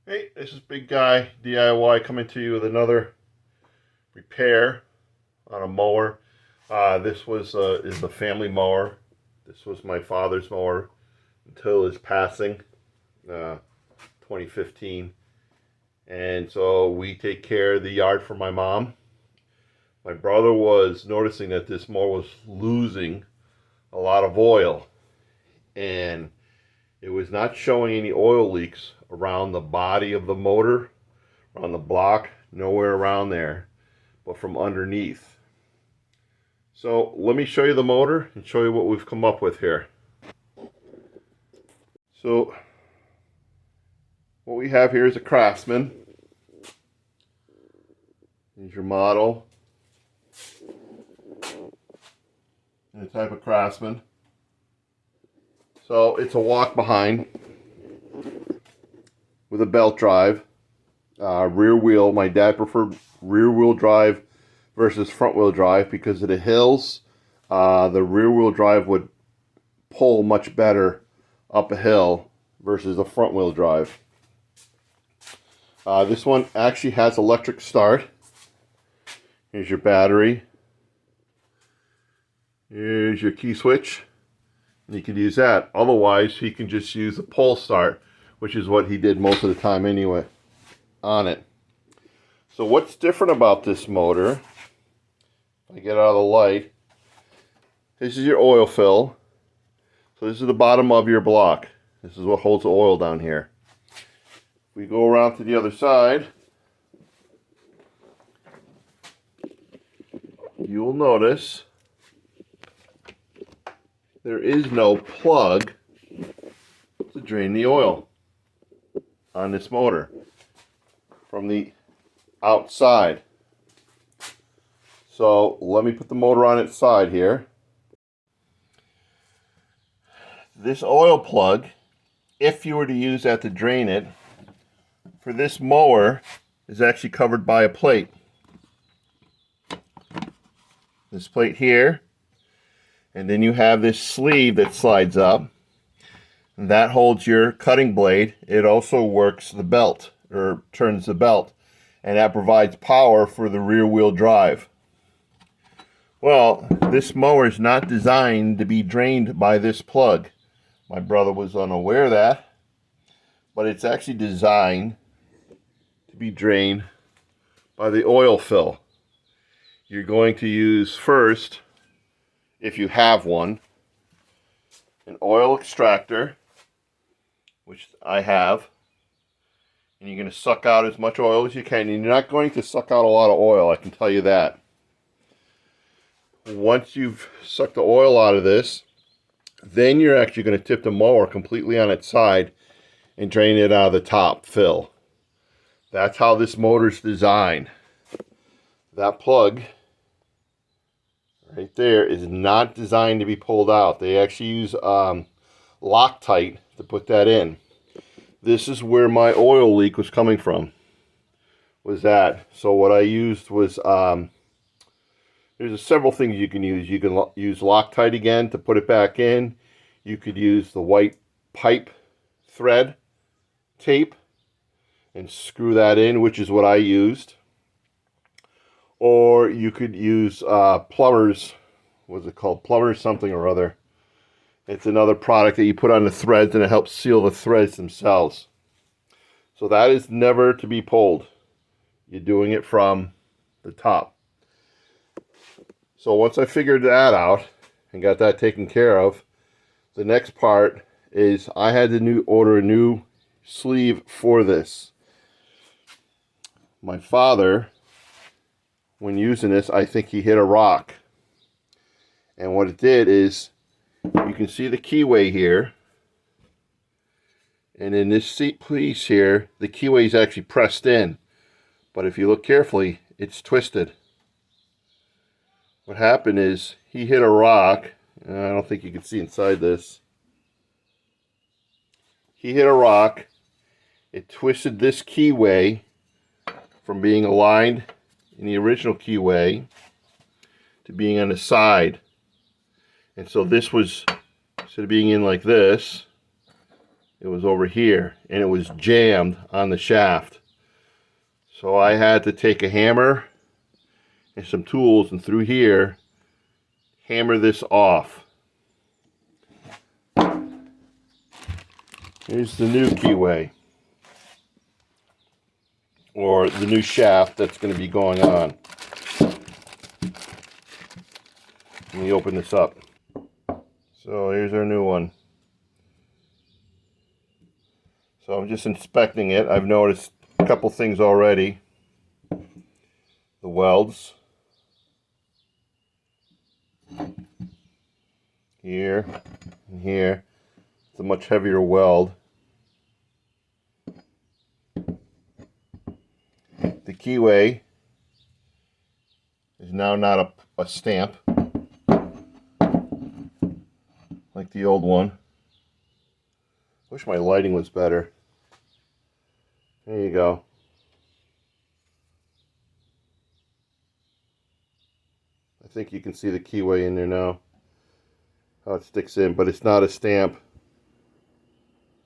Hey, this is Big Guy DIY coming to you with another repair on a mower. This is a family mower. This was my father's mower until his passing, 2015. And so we take care of the yard for my mom. My brother was noticing that this mower was losing a lot of oil, and it was not showing any oil leaks around the body of the motor, around the block, nowhere around there, but from underneath. So let me show you the motor and show you what we've come up with here. So what we have here is a Craftsman. Here's your model and the type of Craftsman. So it's a walk behind with a belt drive, rear wheel. My dad preferred rear wheel drive versus front wheel drive because of the hills. The rear wheel drive would pull much better up a hill versus the front wheel drive. This one actually has electric start. Here's your battery. Here's your key switch. And you can use that. Otherwise, he can just use a pull start, which is what he did most of the time anyway on it. So what's different about this motor, if I get out of the light, this is your oil fill. So this is the bottom of your block. This is what holds the oil down here. If we go around to the other side, you will notice there is no plug to drain the oil on this motor from the outside. So let me put the motor on its side here. This oil plug, if you were to use that to drain it, for this mower is actually covered by a plate. This plate here. And then you have this sleeve that slides up. And that holds your cutting blade. It also works the belt, or turns the belt. And that provides power for the rear wheel drive. Well, this mower is not designed to be drained by this plug. My brother was unaware of that. But it's actually designed to be drained by the oil fill. You're going to use first, if you have one, an oil extractor, which I have, and you're going to suck out as much oil as you can. And you're not going to suck out a lot of oil, I can tell you that. Once you've sucked the oil out of this, then you're actually going to tip the mower completely on its side and drain it out of the top fill. That's how this motor's designed. That plug right there is not designed to be pulled out. They actually use Loctite to put that in. This is where my oil leak was coming from. Was that? So what I used was there's several things you can use. You can use Loctite again to put it back in. You could use the white pipe thread tape and screw that in, which is what I used. Or you could use Plumber's, what's it called? Plumber's something or other. It's another product that you put on the threads and it helps seal the threads themselves. So that is never to be pulled. You're doing it from the top. So once I figured that out and got that taken care of, the next part is I had to order a new sleeve for this. My father, when using this, I think he hit a rock. And what it did is, you can see the keyway here. And in this seat piece here, the keyway is actually pressed in. But if you look carefully, it's twisted. What happened is, he hit a rock. And I don't think you can see inside this. He hit a rock. It twisted this keyway from being aligned in the original keyway to being on the side. And so this was, instead of being in like this, It was over here, and it was jammed on the shaft. So I had to take a hammer and some tools, and through here, hammer this off. Here's the new keyway, or the new shaft that's going to be going on. Let me open this up. So here's our new one. So I'm just inspecting it. I've noticed a couple things already. The welds. Here and here. It's a much heavier weld. The keyway is now not a stamp like the old one. Wish my lighting was better. There you go. I think you can see the keyway in there now. How it sticks in, but it's not a stamp.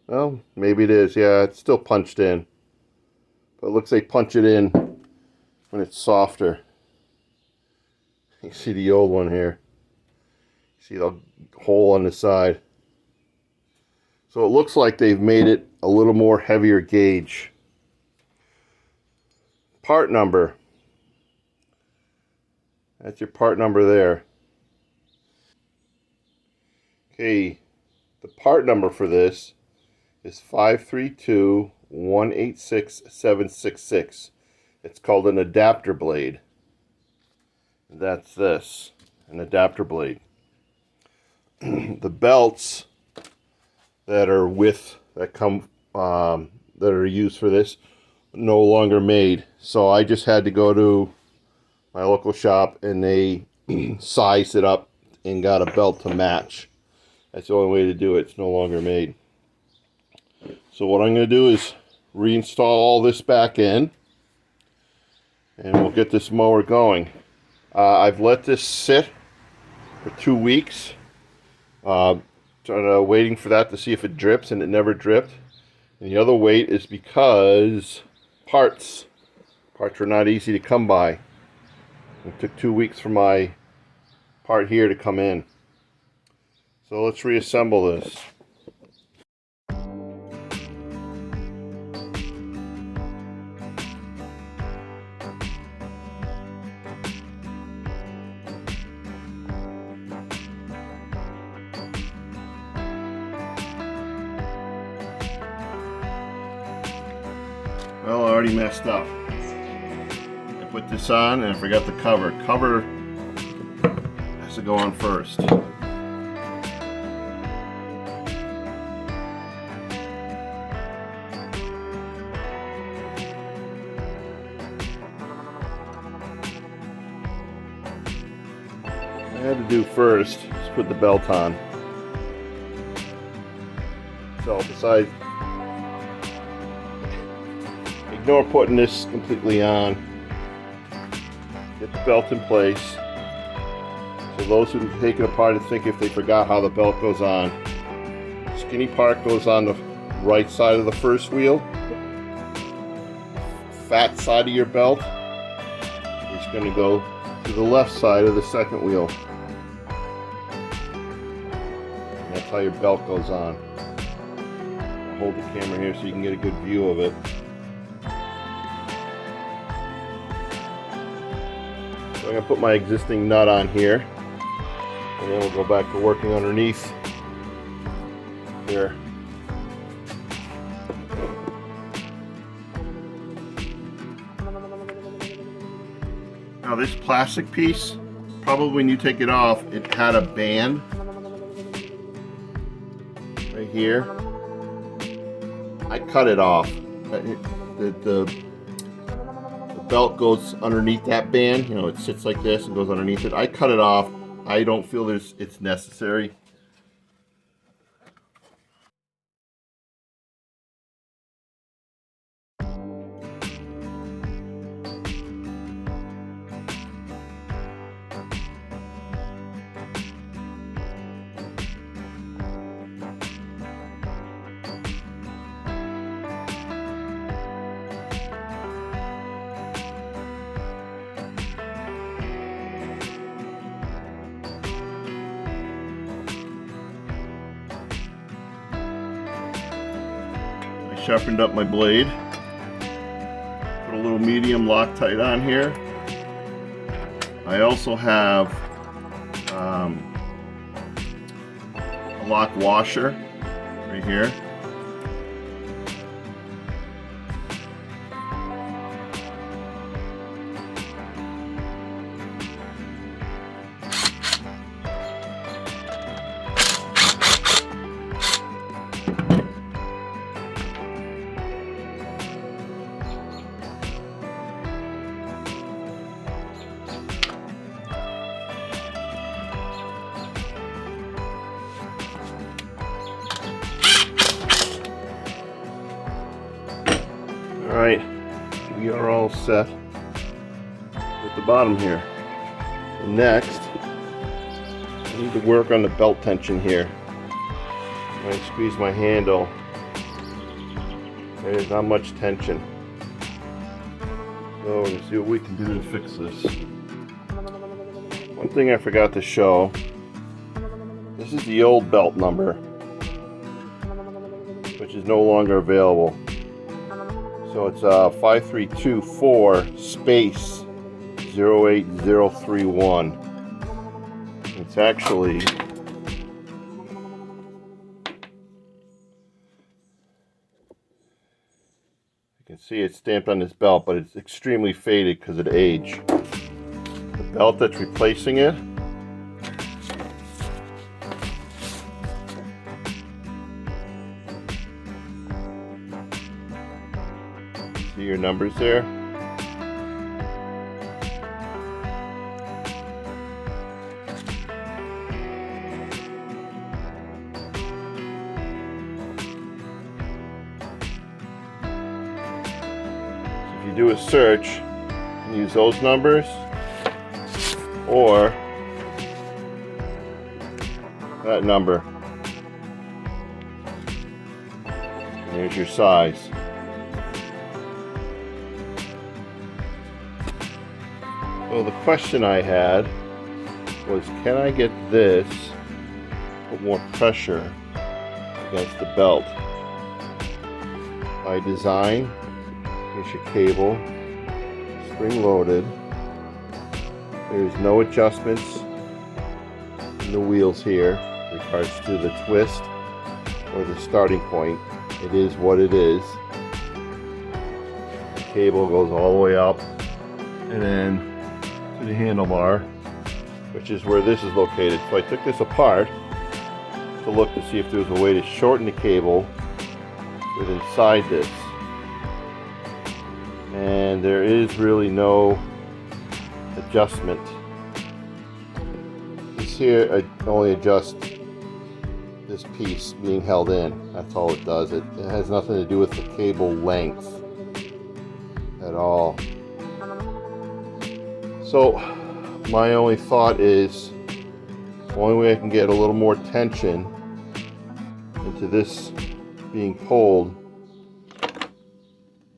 Well, maybe it is. Yeah, it's still punched in. But it looks like punch it in when it's softer. You see the old one here. See the hole on the side. So it looks like they've made it a little more heavier gauge. Part number. That's your part number there. Okay, the part number for this is 532186766. It's called an adapter blade. That's this, an adapter blade. The belts that are that are used for this no longer made. So I just had to go to my local shop and they sized it up and got a belt to match. That's the only way to do it. It's no longer made. So what I'm going to do is reinstall all this back in and we'll get this mower going. I've let this sit for 2 weeks, waiting for that to see if it drips, and it never dripped. And the other wait is because parts are not easy to come by. It took 2 weeks for my part here to come in. So let's reassemble this. Well, I already messed up. I put this on and I forgot the cover. Cover has to go on first. I had to do first is put the belt on. So besides, ignore putting this completely on. Get the belt in place. So those who take it apart and think if they forgot how the belt goes on. Skinny part goes on the right side of the first wheel. Fat side of your belt is going to go to the left side of the second wheel. And that's how your belt goes on. I'll hold the camera here so you can get a good view of it. So I'm going to put my existing nut on here, and then we'll go back to working underneath here. Now this plastic piece, probably when you take it off, it had a band right here. I cut it off. The belt goes underneath that band. You know, it sits like this and goes underneath it. I cut it off. I don't feel it's necessary. sharpened up my blade. Put a little medium Loctite on here. I also have a lock washer right here. Alright, we are all set with the bottom here. And next, I need to work on the belt tension here. When I squeeze my handle, there's not much tension. So let's see what we can do to fix this. One thing I forgot to show, this is the old belt number, which is no longer available. So it's 5324 space 08031. It's actually, you can see it's stamped on this belt, but it's extremely faded because of the age. The belt that's replacing it, see your numbers there? If you do a search, you can use those numbers or that number. And there's your size. So the question I had was, can I get this to put more pressure against the belt? By design, here's your cable, spring loaded. There's no adjustments in the wheels here in regards to the twist or the starting point. It is what it is. The cable goes all the way up and then to the handlebar, which is where this is located. So I took this apart to look to see if there was a way to shorten the cable with inside this. And there is really no adjustment. This here, I only adjust this piece being held in. That's all it does. It has nothing to do with the cable length at all. So my only thought is, the only way I can get a little more tension into this being pulled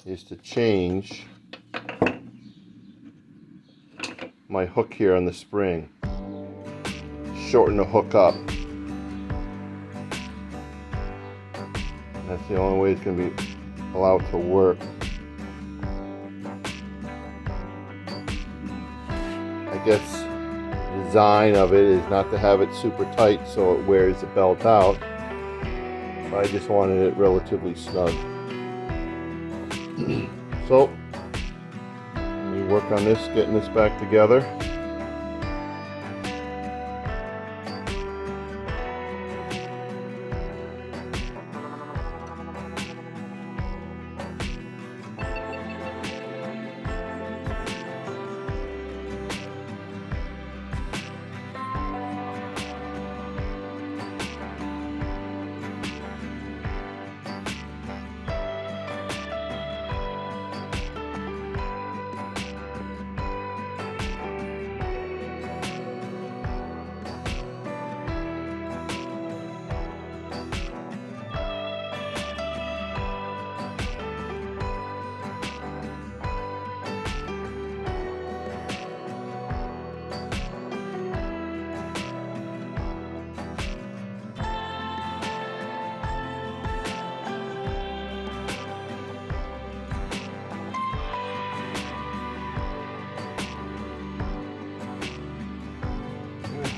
is to change my hook here on the spring. Shorten the hook up. That's the only way it's going to be allowed to work. I guess the design of it is not to have it super tight so it wears the belt out. I just wanted it relatively snug. So, let me work on this, getting this back together.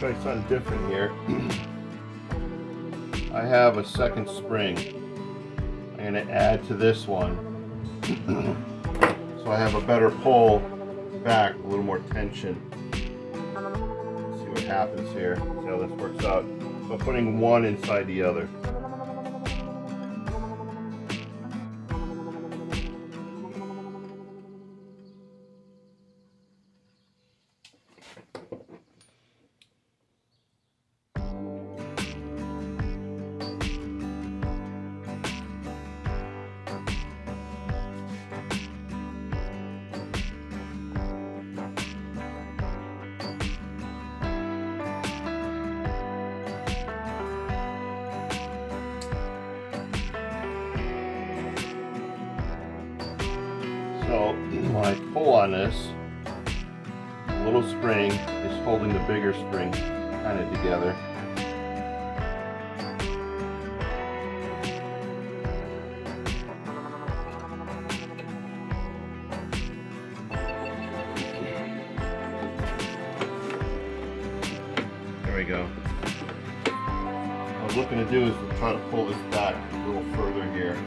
show you something different here. I have a second spring. I'm going to add to this one. So I have a better pull back, a little more tension. Let's see what happens here. See how this works out. So putting one inside the other. So when I pull on this, the little spring is holding the bigger spring kind of together. There we go. What I was looking to do is to try to pull this back a little further here.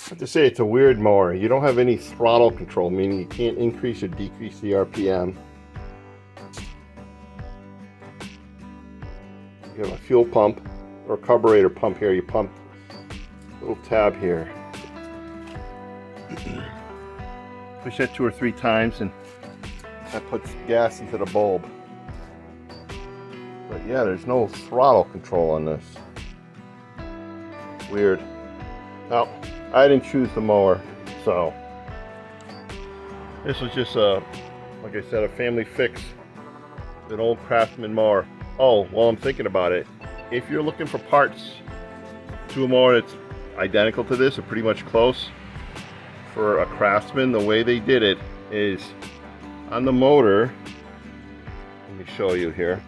I have to say it's a weird mower. You don't have any throttle control, meaning you can't increase or decrease the RPM. You have a fuel pump or carburetor pump here. You pump a little tab here. Push that 2 or 3 times and that puts gas into the bulb. But yeah, there's no throttle control on this. Weird. Now, I didn't choose the mower, so this was just like I said, a family fix. An old Craftsman mower. Oh, well, I'm thinking about it. If you're looking for parts to a mower that's identical to this, or pretty much close, for a Craftsman, the way they did it is on the motor. Let me show you here.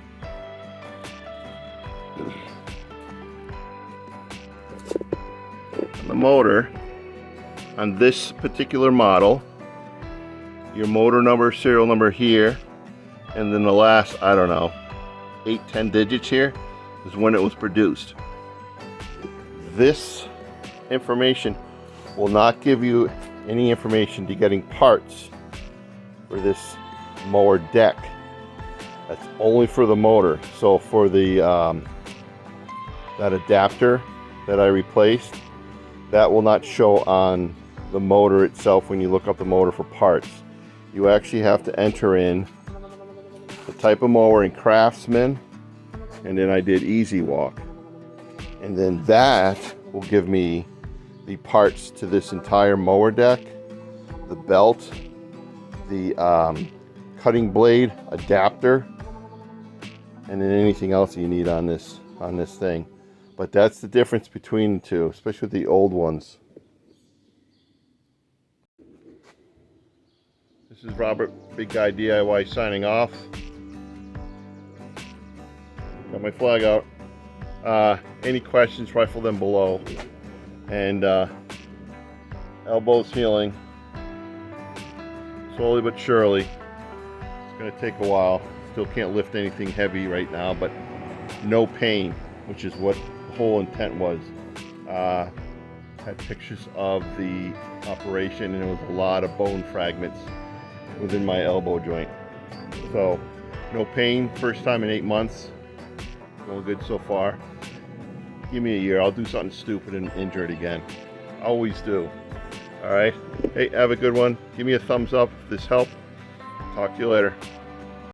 On the motor, on this particular model, your motor number, serial number here, and then the last, I don't know, 8-10 digits here is when it was produced. This information will not give you any information to getting parts for this mower deck. That's only for the motor. So for the that adapter that I replaced, that will not show on the motor itself when you look up the motor for parts. You actually have to enter in the type of mower in Craftsman, and then I did Easy Walk, and then that will give me the parts to this entire mower deck, the belt, the cutting blade adapter, and then anything else you need on this thing. But that's the difference between the two, especially with the old ones. This is Robert, Big Guy DIY, signing off. Got my flag out. Any questions, rifle them below. And elbows healing. Slowly but surely. It's going to take a while. Still can't lift anything heavy right now, but no pain, which is what the whole intent was. Had pictures of the operation, and it was a lot of bone fragments within my elbow joint. So no pain, first time in 8 months. Going good so far. Give me a year, I'll do something stupid and injure it again. Always do. All right. Hey, have a good one. Give me a thumbs up if this helped. Talk to you later.